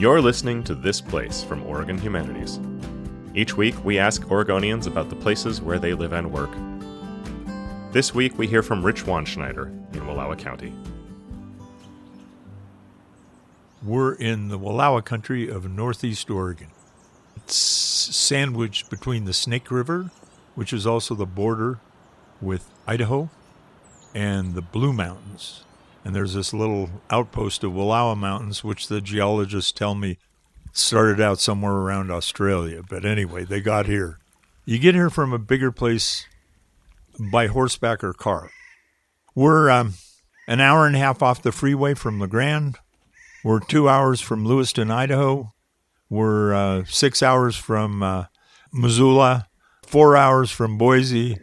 You're listening to This Place from Oregon Humanities. Each week, we ask Oregonians about the places where they live and work. This week, we hear from Rich Wandschneider in Wallowa County. We're in the Wallowa country of northeast Oregon. It's sandwiched between the Snake River, which is also the border with Idaho, and the Blue Mountains. And there's this little outpost of Wallowa Mountains, which the geologists tell me started out somewhere around Australia. But anyway, they got here. You get here from a bigger place by horseback or car. We're an hour and a half off the freeway from LeGrand. We're 2 hours from Lewiston, Idaho. We're 6 hours from Missoula, 4 hours from Boise,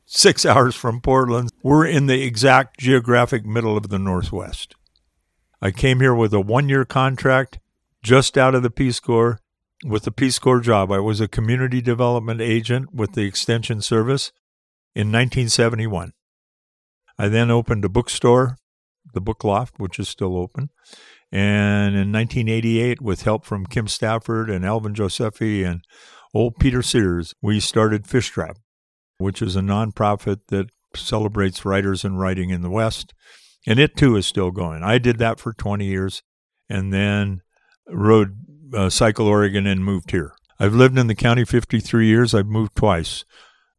6 hours from Portland. We're in the exact geographic middle of the Northwest. I came here with a 1-year contract just out of the Peace Corps with the Peace Corps job. I was a community development agent with the Extension Service in 1971. I then opened a bookstore, the Book Loft, which is still open. And in 1988, with help from Kim Stafford and Alvin Josephy and old Peter Sears, we started Fish Trap, which is a nonprofit that celebrates writers and writing in the West. And it, too, is still going. I did that for 20 years and then rode Cycle Oregon and moved here. I've lived in the county 53 years. I've moved twice.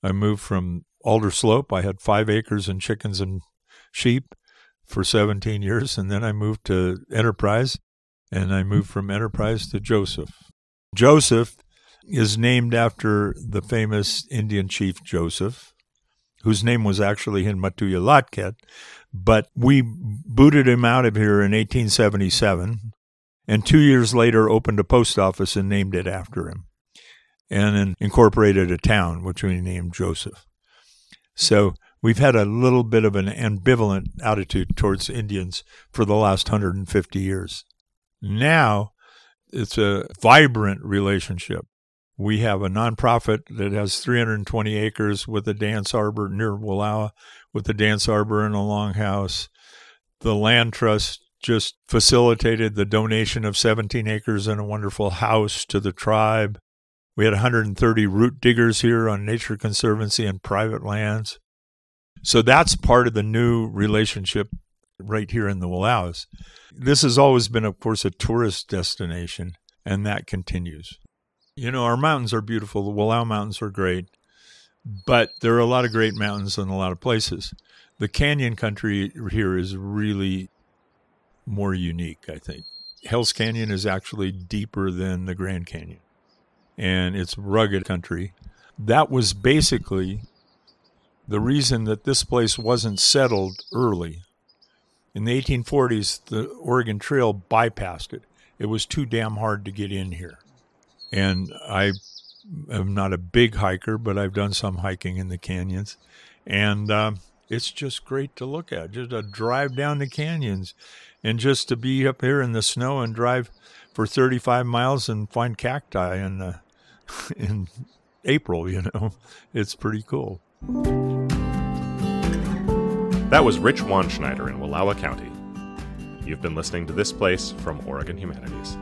I moved from Alder Slope. I had 5 acres and chickens and sheep for 17 years. And then I moved to Enterprise, and I moved from Enterprise to Joseph. Joseph is named after the famous Indian chief Joseph, whose name was actually Hinmatuyalatket, but we booted him out of here in 1877, and 2 years later opened a post office and named it after him, and then incorporated a town, which we named Joseph. So we've had a little bit of an ambivalent attitude towards Indians for the last 150 years. Now it's a vibrant relationship. We have a nonprofit that has 320 acres with a dance arbor near Wallowa, with a dance arbor and a longhouse. The Land Trust just facilitated the donation of 17 acres and a wonderful house to the tribe. We had 130 root diggers here on Nature Conservancy and private lands. So that's part of the new relationship right here in the Wallowas. This has always been, of course, a tourist destination, and that continues. You know, our mountains are beautiful. The Wallowa Mountains are great, but there are a lot of great mountains in a lot of places. The canyon country here is really more unique, I think. Hell's Canyon is actually deeper than the Grand Canyon, and it's rugged country. That was basically the reason that this place wasn't settled early. In the 1840s, the Oregon Trail bypassed it. It was too damn hard to get in here. And I am not a big hiker, but I've done some hiking in the canyons. And it's just great to look at, just a drive down the canyons. And just to be up here in the snow and drive for 35 miles and find cacti in April, you know. It's pretty cool. That was Rich Wandschneider in Wallowa County. You've been listening to This Place from Oregon Humanities.